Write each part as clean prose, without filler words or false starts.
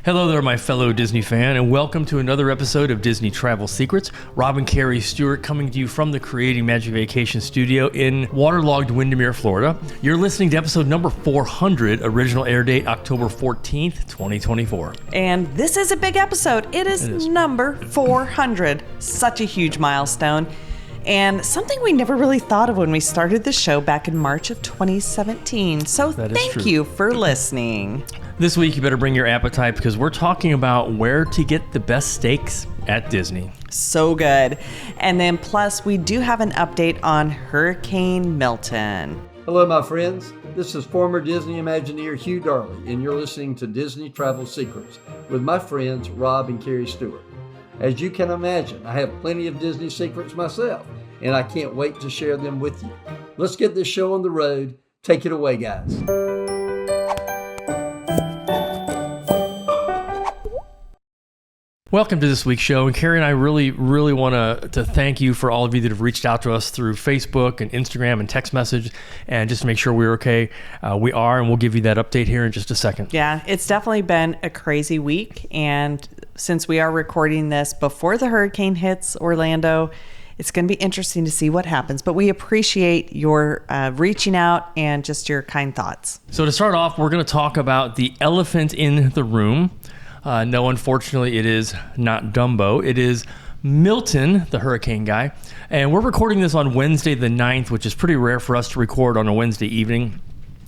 Hello there, my fellow Disney fan, and welcome to another episode of Disney Travel Secrets. Rob and Carrie Stewart coming to you from the Creating Magic Vacation studio in waterlogged Windermere, Florida. You're listening to episode number 400, original air date October 14th, 2024. And this is a big episode. It is number 400. Such a huge milestone. And something we never really thought of when we started the show back in March of 2017. So thank you for listening. This week, you better bring your appetite because we're talking about where to get the best steaks at Disney. So good. And then plus, we do have an update on Hurricane Milton. Hello, my friends. This is former Disney Imagineer Hugh Darley, and you're listening to Disney Travel Secrets with my friends Rob and Carrie Stewart. As you can imagine, I have plenty of Disney secrets myself, and I can't wait to share them with you. Let's get this show on the road. Take it away, guys. Welcome to this week's show, and Carrie and I really want to thank you for all of you that have reached out to us through Facebook and Instagram and text message, and just to make sure we're okay. We are, and we'll give you that update here in just a second. Yeah, it's definitely been a crazy week, and since we are recording this before the hurricane hits Orlando, it's going to be interesting to see what happens, but we appreciate your reaching out and just your kind thoughts. So to start off, we're going to talk about the elephant in the room. No, unfortunately, it is not Dumbo. It is Milton, the hurricane guy. And we're recording this on Wednesday the 9th, which is pretty rare for us to record on a Wednesday evening,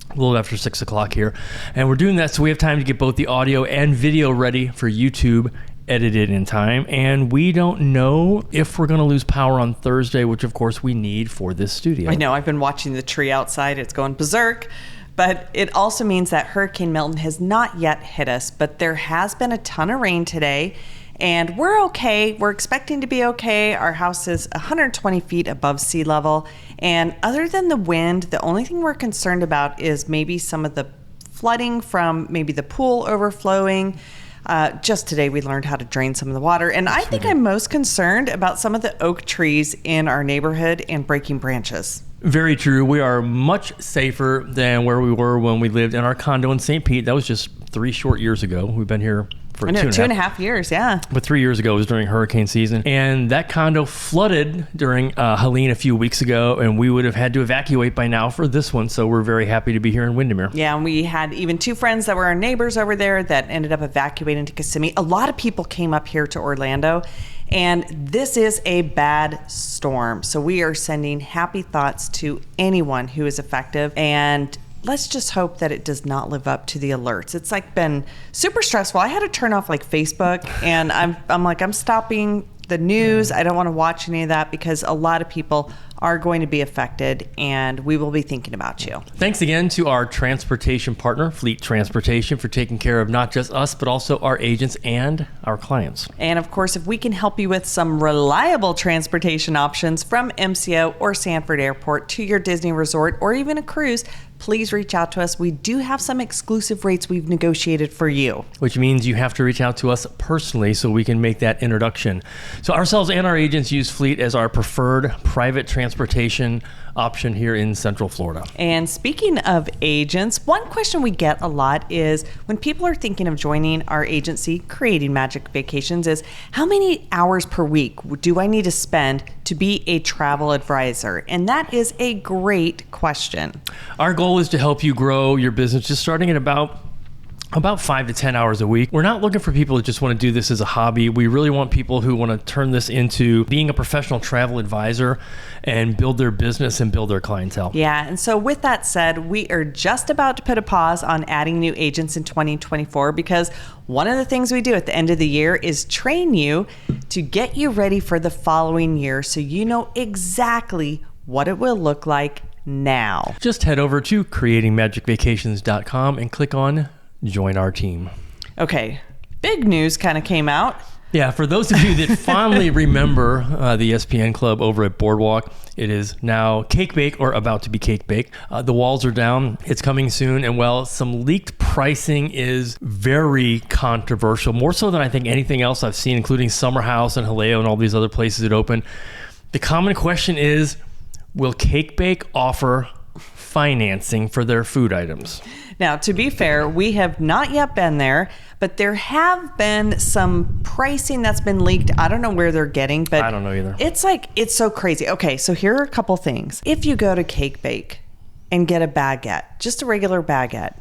a little after 6 o'clock here. And we're doing that so we have time to get both the audio and video ready for YouTube, edited in time. And we don't know if we're going to lose power on Thursday, which, of course, we need for this studio. I know. I've been watching the tree outside. It's going berserk. But it also means that Hurricane Milton has not yet hit us, but there has been a ton of rain today, and we're okay. We're expecting to be okay. Our house is 120 feet above sea level, and other than the wind, the only thing we're concerned about is maybe some of the flooding from maybe the pool overflowing. Just today, we learned how to drain some of the water, and I think I'm most concerned about some of the oak trees in our neighborhood and breaking branches. Very true. We are much safer than where we were when we lived in our condo in St. Pete. That was just 3 short years ago. We've been here for two and a half years, yeah. But 3 years ago, it was during hurricane season. And that condo flooded during Helene a few weeks ago, and we would have had to evacuate by now for this one. So we're very happy to be here in Windermere. Yeah, and we had even 2 friends that were our neighbors over there that ended up evacuating to Kissimmee. A lot of people came up here to Orlando. And this is a bad storm. So we are sending happy thoughts to anyone who is affected. And let's just hope that it does not live up to the alerts. It's been super stressful. I had to turn off Facebook, and I'm stopping the news. I don't want to watch any of that because a lot of people are going to be affected, and we will be thinking about you. Thanks again to our transportation partner, Fleet Transportation, for taking care of not just us, but also our agents and our clients. And of course, if we can help you with some reliable transportation options from MCO or Sanford Airport to your Disney resort or even a cruise, please reach out to us. We do have some exclusive rates we've negotiated for you. Which means you have to reach out to us personally so we can make that introduction. So ourselves and our agents use Fleet as our preferred private transportation option here in Central Florida. And speaking of agents, one question we get a lot is when people are thinking of joining our agency, Creating Magic Vacations, is how many hours per week do I need to spend to be a travel advisor? And that is a great question. Our goal is to help you grow your business just starting at about 5 to 10 hours a week. We're not looking for people that just want to do this as a hobby. We really want people who want to turn this into being a professional travel advisor and build their business and build their clientele. Yeah, and so with that said, we are just about to put a pause on adding new agents in 2024 because one of the things we do at the end of the year is train you to get you ready for the following year so you know exactly what it will look like now. Just head over to creatingmagicvacations.com and click on Join Our Team. Okay, big news kind of came out. Yeah, for those of you that fondly remember the ESPN Club over at Boardwalk, it is now Cake Bake or about to be Cake Bake. The walls are down. It's coming soon. And well, some leaked pricing is very controversial, more so than I think anything else I've seen, including Summer House and Haleo and all these other places that open. The common question is, will Cake Bake offer financing for their food items. Now, to be fair, we have not yet been there, but there have been some pricing that's been leaked. I don't know where they're getting, but I don't know either. It's so crazy. Okay, so here are a couple things. If you go to Cake Bake and get a baguette, just a regular baguette,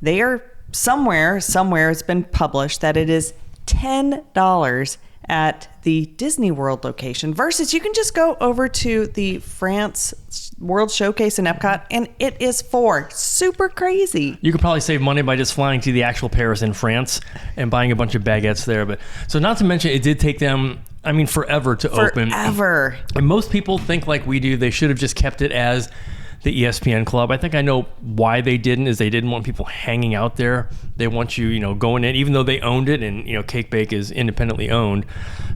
they are somewhere it's been published that it is $10 at the Disney World location versus you can just go over to the France World Showcase in Epcot and it is $4. Super crazy. You could probably save money by just flying to the actual Paris in France and buying a bunch of baguettes there. But so not to mention it did take them, forever to open. Forever. And most people think like we do, they should have just kept it as the ESPN Club. I think I know why they didn't, is they didn't want people hanging out there. They want you, going in, even though they owned it and, Cake Bake is independently owned.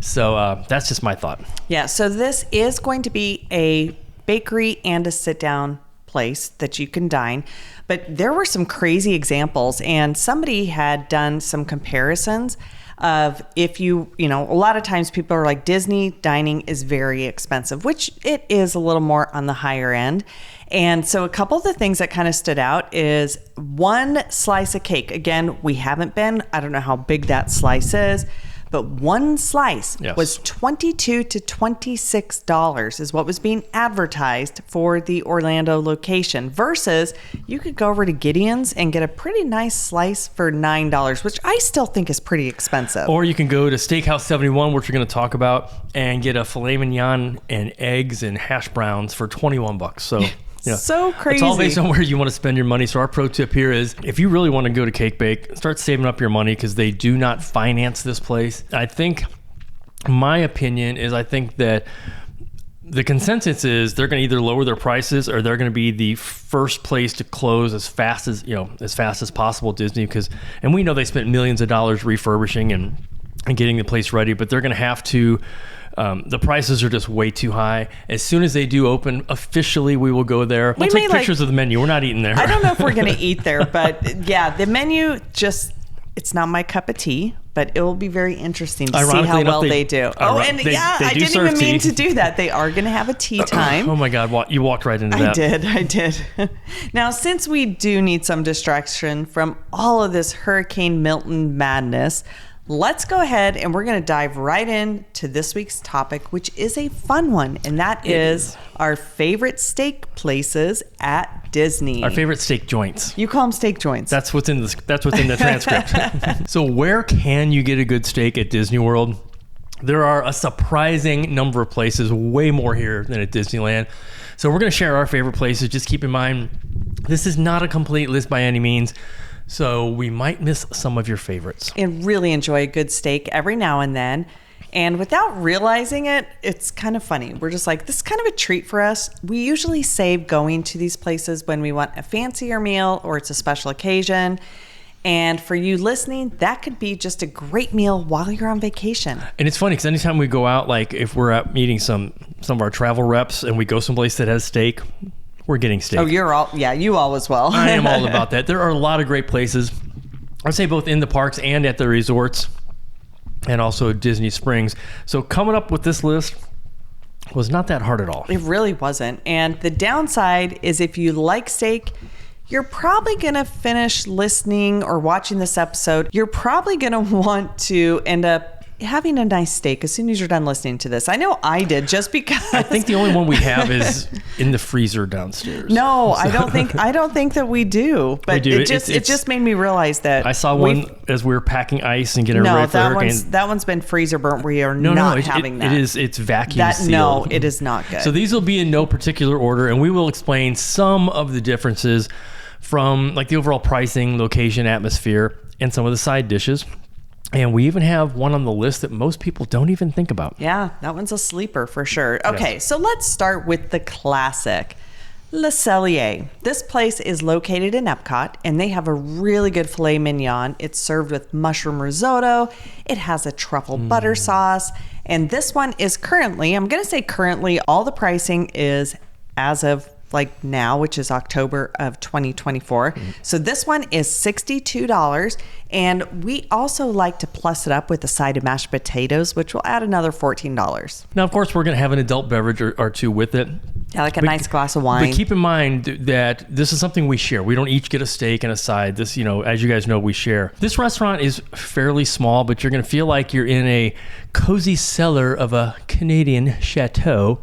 So that's just my thought. Yeah, so this is going to be a bakery and a sit-down place that you can dine. But there were some crazy examples, and somebody had done some comparisons of if a lot of times people are like, Disney dining is very expensive, which it is a little more on the higher end. And so a couple of the things that kind of stood out is one slice of cake. Again, we haven't been, I don't know how big that slice is, but one slice was $22 to $26 is what was being advertised for the Orlando location versus you could go over to Gideon's and get a pretty nice slice for $9, which I still think is pretty expensive. Or you can go to Steakhouse 71, which we're going to talk about, and get a filet mignon and eggs and hash browns for $21. So so crazy. It's all based on where you want to spend your money. So our pro tip here is if you really want to go to Cake Bake, start saving up your money because they do not finance this place. I think my opinion is I think that the consensus is they're going to either lower their prices or they're going to be the first place to close as fast as possible, Disney, and we know they spent millions of dollars refurbishing and getting the place ready, but they're going to have to. The prices are just way too high. As soon as they do open officially, we will go there. We'll take pictures of the menu. We're not eating there. I don't know if we're going to eat there, but yeah, the menu it's not my cup of tea, but it will be very interesting to see how well they do. I didn't even mean to do that. They are going to have a tea time. Oh my God, you walked right into that. I did. Now, since we do need some distraction from all of this Hurricane Milton madness, let's go ahead and we're going to dive right into this week's topic, which is a fun one, and that is our favorite steak places at Disney. Our favorite steak joints. You call them steak joints. That's what's in the transcript. So where can you get a good steak at Disney World? There are a surprising number of places, way more here than at Disneyland. So we're going to share our favorite places. Just keep in mind, this is not a complete list by any means. So we might miss some of your favorites. And really enjoy a good steak every now and then. And without realizing it, it's kind of funny. We're just like, this is kind of a treat for us. We usually save going to these places when we want a fancier meal or it's a special occasion. And for you listening, that could be just a great meal while you're on vacation. And it's funny because anytime we go out, like if we're out meeting some of our travel reps and we go someplace that has steak, we're getting steak. Oh, you all as well. I am all about that. There are a lot of great places. I'd say both in the parks and at the resorts and also Disney Springs. So coming up with this list was not that hard at all. It really wasn't. And the downside is if you like steak, you're probably going to finish listening or watching this episode. You're probably going to want to end up having a nice steak as soon as you're done listening to this. I know I did, just because. I think the only one we have is in the freezer downstairs. No, so. I don't think that we do. But we do. It just made me realize that I saw one as we were packing ice and getting ready for the hurricane. That one's been freezer burnt. We are not having that. It's vacuum sealed. No, it is not good. So these will be in no particular order, and we will explain some of the differences from like the overall pricing, location, atmosphere, and some of the side dishes. And we even have one on the list that most people don't even think about. Yeah, that one's a sleeper for sure. Okay, yes. So let's start with the classic, Le Cellier. This place is located in Epcot, and they have a really good filet mignon. It's served with mushroom risotto. It has a truffle butter sauce. And this one is currently, all the pricing is as of like now, which is October of 2024. So this one is $62. And we also like to plus it up with a side of mashed potatoes, which will add another $14. Now, of course, we're going to have an adult beverage or two with it. Yeah, like a nice glass of wine. But keep in mind that this is something we share. We don't each get a steak and a side. This, as you guys know, we share. This restaurant is fairly small, but you're going to feel like you're in a cozy cellar of a Canadian chateau,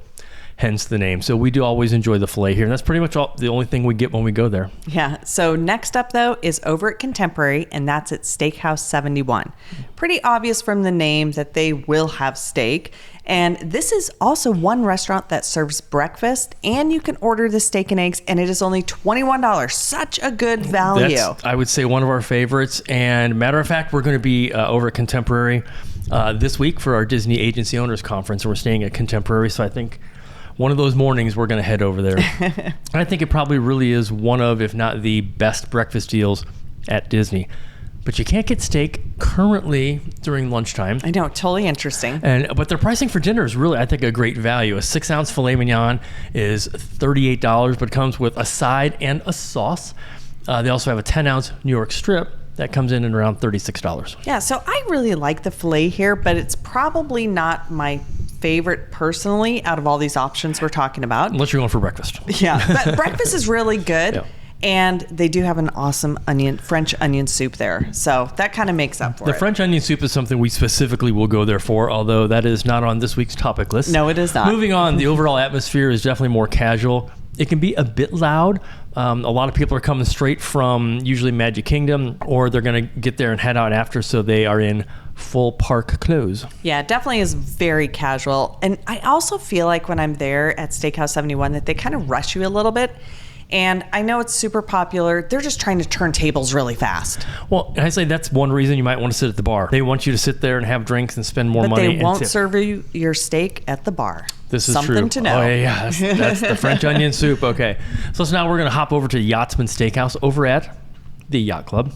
hence the name. So we do always enjoy the filet here. And that's pretty much the only thing we get when we go there. Yeah. So next up, though, is over at Contemporary, and that's at Steakhouse 71. Pretty obvious from the name that they will have steak. And this is also one restaurant that serves breakfast, and you can order the steak and eggs, and it is only $21. Such a good value. That's, I would say, one of our favorites. And matter of fact, we're going to be over at Contemporary this week for our Disney Agency Owners Conference. We're staying at Contemporary, so I think one of those mornings we're going to head over there. And I think it probably really is one of, if not the best breakfast deals at Disney. But you can't get steak currently during lunchtime. I know, totally interesting. But their pricing for dinner is really, I think, a great value. A 6-ounce filet mignon is $38, but comes with a side and a sauce. They also have a 10-ounce New York strip that comes in at around $36. Yeah, so I really like the filet here, but it's probably not my favorite personally out of all these options we're talking about. Unless you're going for breakfast. Yeah, but breakfast is really good. Yeah. And they do have an awesome French onion soup there. So that kind of makes up for it. The French onion soup is something we specifically will go there for, although that is not on this week's topic list. No, it is not. Moving on, the overall atmosphere is definitely more casual. It can be a bit loud. A lot of people are coming straight from usually Magic Kingdom, or they're going to get there and head out after, so they are in full park clothes. Yeah, it definitely is very casual. And I also feel like when I'm there at Steakhouse 71 that they kind of rush you a little bit. And I know it's super popular. They're just trying to turn tables really fast. Well, I say that's one reason you might want to sit at the bar. They want you to sit there and have drinks and spend more money. But they won't serve you your steak at the bar. This is something true. To know. Oh, yeah. That's the French onion soup. Okay. So now we're going to hop over to Yachtsman Steakhouse over at the Yacht Club.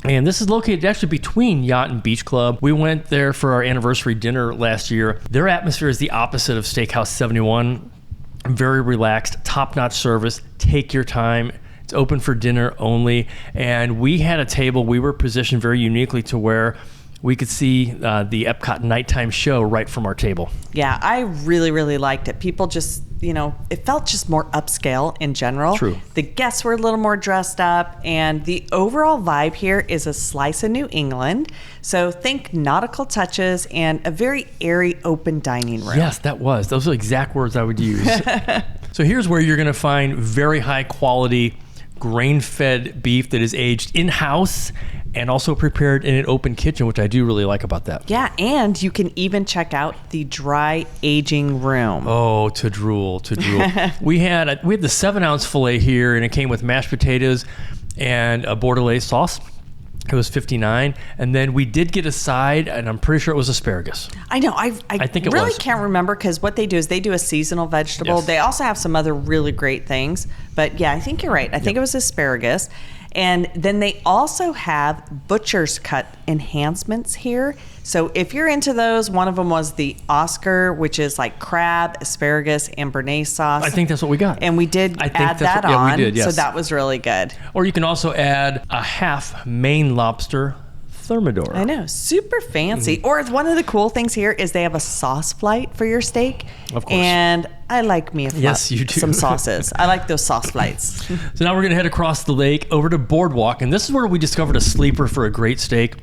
And this is located actually between Yacht and Beach Club. We went there for our anniversary dinner last year. Their atmosphere is the opposite of Steakhouse 71. Very relaxed, top-notch service. Take your time. It's open for dinner only. And we had a table. We were positioned very uniquely to where we could see the Epcot nighttime show right from our table. Yeah, I really, really liked it. People just, it felt just more upscale in general. True. The guests were a little more dressed up, and the overall vibe here is a slice of New England. So think nautical touches and a very airy, open dining room. Yes, those are the exact words I would use. So here's where you're going to find very high quality grain-fed beef that is aged in-house and also prepared in an open kitchen, which I do really like about that. Yeah, and you can even check out the dry aging room. Oh, to drool. We had the 7-ounce filet here, and it came with mashed potatoes and a bordelaise sauce. It was $59, and then we did get a side, and I'm pretty sure it was asparagus. I know. I think it really was. Can't remember because what they do is they do a seasonal vegetable. Yes. They also have some other really great things, but yeah, I think you're right. I think it was asparagus. And then they also have butcher's cut enhancements here. So if you're into those, one of them was the Oscar, which is like crab, asparagus, and béarnaise sauce. I think that's what we got. And we did add that on. Yeah, we did, yes. So that was really good. Or you can also add a half Maine lobster thermidor. I know, super fancy. Or one of the cool things here is they have a sauce flight for your steak. Of course. And I like me Yes, you do. some sauces. I like those sauce flights. So now we're going to head across the lake over to Boardwalk, and this is where we discovered a sleeper for a great steak.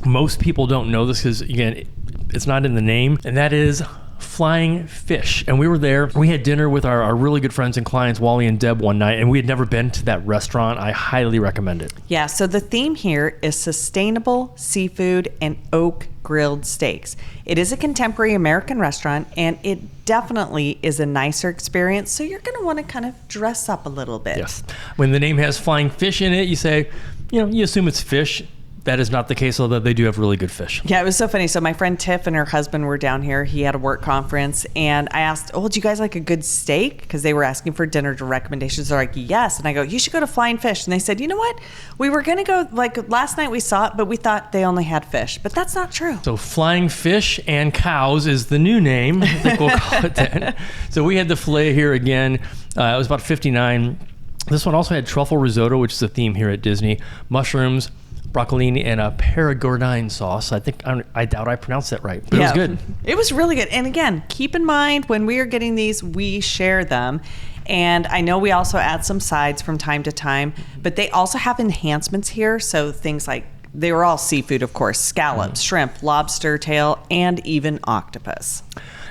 Most people don't know this because, again, it's not in the name, and that is Flying Fish. And we were there. We had dinner with our really good friends and clients, Wally and Deb, one night, and we had never been to that restaurant. I highly recommend it. Yeah, so the theme here is sustainable seafood and oak grilled steaks. It is a contemporary American restaurant, and it definitely is a nicer experience, so you're going to want to kind of dress up a little bit. Yes. When the name has Flying Fish in it, you say, you assume it's fish. That is not the case, although they do have really good fish. Yeah, it was so funny. So my friend Tiff and her husband were down here. He had a work conference, and I asked, do you guys like a good steak? Because they were asking for dinner recommendations. They're like, yes. And I go, you should go to Flying Fish. And they said, you know what? We were going to go, last night we saw it, but we thought they only had fish. But that's not true. So Flying Fish and Cows is the new name. I think we'll call it that. So we had the filet here again. It was about $59. This one also had truffle risotto, which is a theme here at Disney, mushrooms, broccolini and a perigordine sauce. I doubt I pronounced that right, but it was good. It was really good. And again, keep in mind when we are getting these, we share them. And I know we also add some sides from time to time, but they also have enhancements here. So things like, they were all seafood, of course, scallops, shrimp, lobster tail, and even octopus.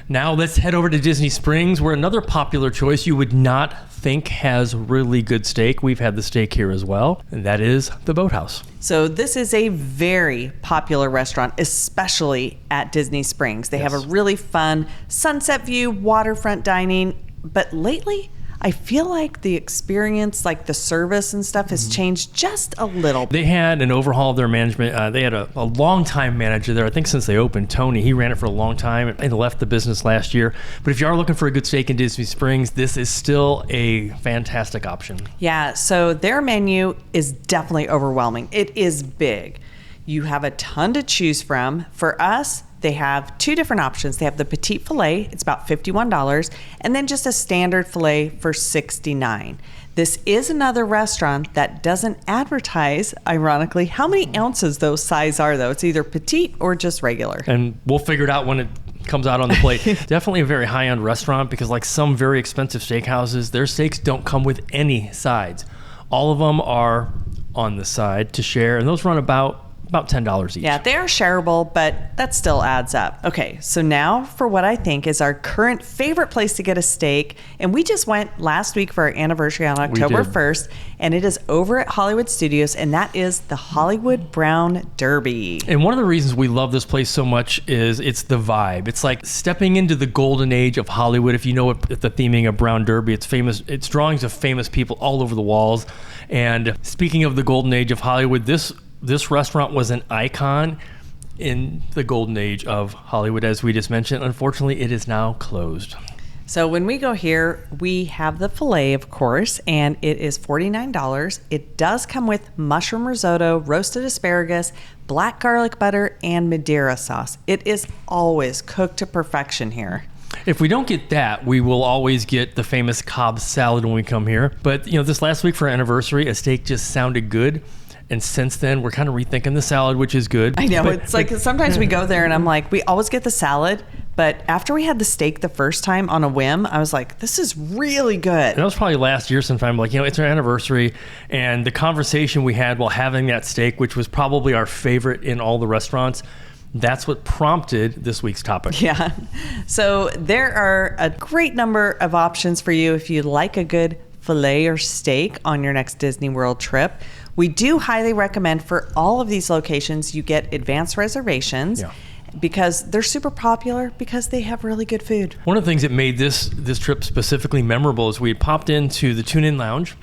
Now let's head over to Disney Springs, where another popular choice you would not think has really good steak. We've had the steak here as well, and that is the Boathouse. So this is a very popular restaurant, especially at Disney Springs. They have a really fun sunset view, waterfront dining, but lately I feel like the experience, like the service and stuff, has changed just a little. They had an overhaul of their management. They had a long-time manager there, I think since they opened, Tony. He ran it for a long time and left the business last year. But if you are looking for a good steak in Disney Springs, this is still a fantastic option. Yeah, so their menu is definitely overwhelming. It is big. You have a ton to choose from. For us, they have two different options. They have the petite filet, it's about $51, and then just a standard filet for $69. This is another restaurant that doesn't advertise, ironically, how many ounces those size are, though. It's either petite or just regular. And we'll figure it out when it comes out on the plate. Definitely a very high-end restaurant, because like some very expensive steakhouses, their steaks don't come with any sides. All of them are on the side to share, and those run about $10 each. Yeah, they are shareable, but that still adds up. Okay, so now for what I think is our current favorite place to get a steak. And we just went last week for our anniversary on October 1st, and it is over at Hollywood Studios, and that is the Hollywood Brown Derby. And one of the reasons we love this place so much is it's the vibe. It's like stepping into the golden age of Hollywood. If you know what the theming of Brown Derby, it's famous. It's drawings of famous people all over the walls. And speaking of the golden age of Hollywood, this restaurant was an icon in the golden age of Hollywood, as we just mentioned. Unfortunately, it is now closed. So when we go here, we have the filet, of course, and it is $49. It does come with mushroom risotto, roasted asparagus, black garlic butter, and Madeira sauce. It is always cooked to perfection here. If we don't get that, we will always get the famous Cobb salad when we come here. But this last week for our anniversary, a steak just sounded good. And since then, we're kind of rethinking the salad, which is good. I know. It's like sometimes we go there and I'm like, we always get the salad. But after we had the steak the first time on a whim, I was like, this is really good. And that was probably last year sometime. Like, it's our anniversary. And the conversation we had while having that steak, which was probably our favorite in all the restaurants, that's what prompted this week's topic. Yeah. So there are a great number of options for you if you like a good filet or steak on your next Disney World trip. We do highly recommend for all of these locations you get advanced reservations because they're super popular because they have really good food. One of the things that made this trip specifically memorable is we had popped into the Tune-In Lounge.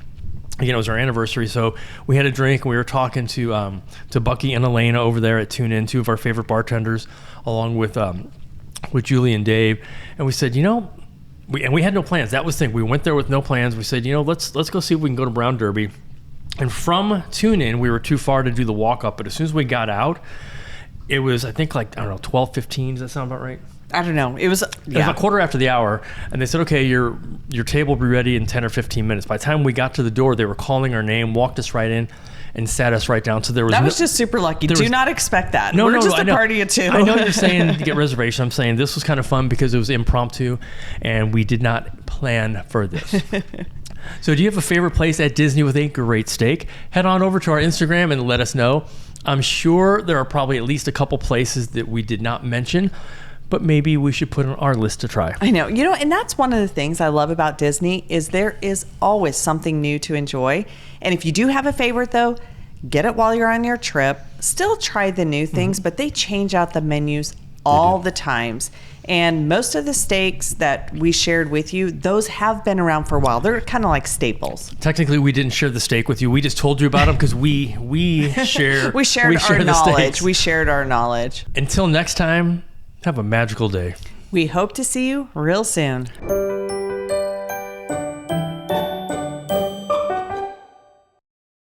Again, it was our anniversary, so we had a drink and we were talking to Bucky and Elena over there at Tune-In, two of our favorite bartenders, along with Julie and Dave. And we said, we had no plans. That was the thing. We went there with no plans. We said, let's go see if we can go to Brown Derby. And from Tune-In, we were too far to do the walk-up. But as soon as we got out, it was, I think, 12:15. Does that sound about right? I don't know. It was a quarter after the hour. And they said, okay, your table will be ready in 10 or 15 minutes. By the time we got to the door, they were calling our name, walked us right in, and sat us right down. So there was that was just super lucky. Do not expect that. We're just a party of two. I know you're saying to get reservation. I'm saying this was kind of fun because it was impromptu, and we did not plan for this. So do you have a favorite place at Disney with a great steak? Head on over to our Instagram and let us know. I'm sure there are probably at least a couple places that we did not mention, but maybe we should put on our list to try. I know. And that's one of the things I love about Disney is there is always something new to enjoy. And if you do have a favorite, though, get it while you're on your trip. Still try the new things, but they change out the menus all the times. And most of the steaks that we shared with you, those have been around for a while. They're kind of like staples. Technically, we didn't share the steak with you. We just told you about them because we share we shared our knowledge. We shared our knowledge. Until next time, have a magical day. We hope to see you real soon.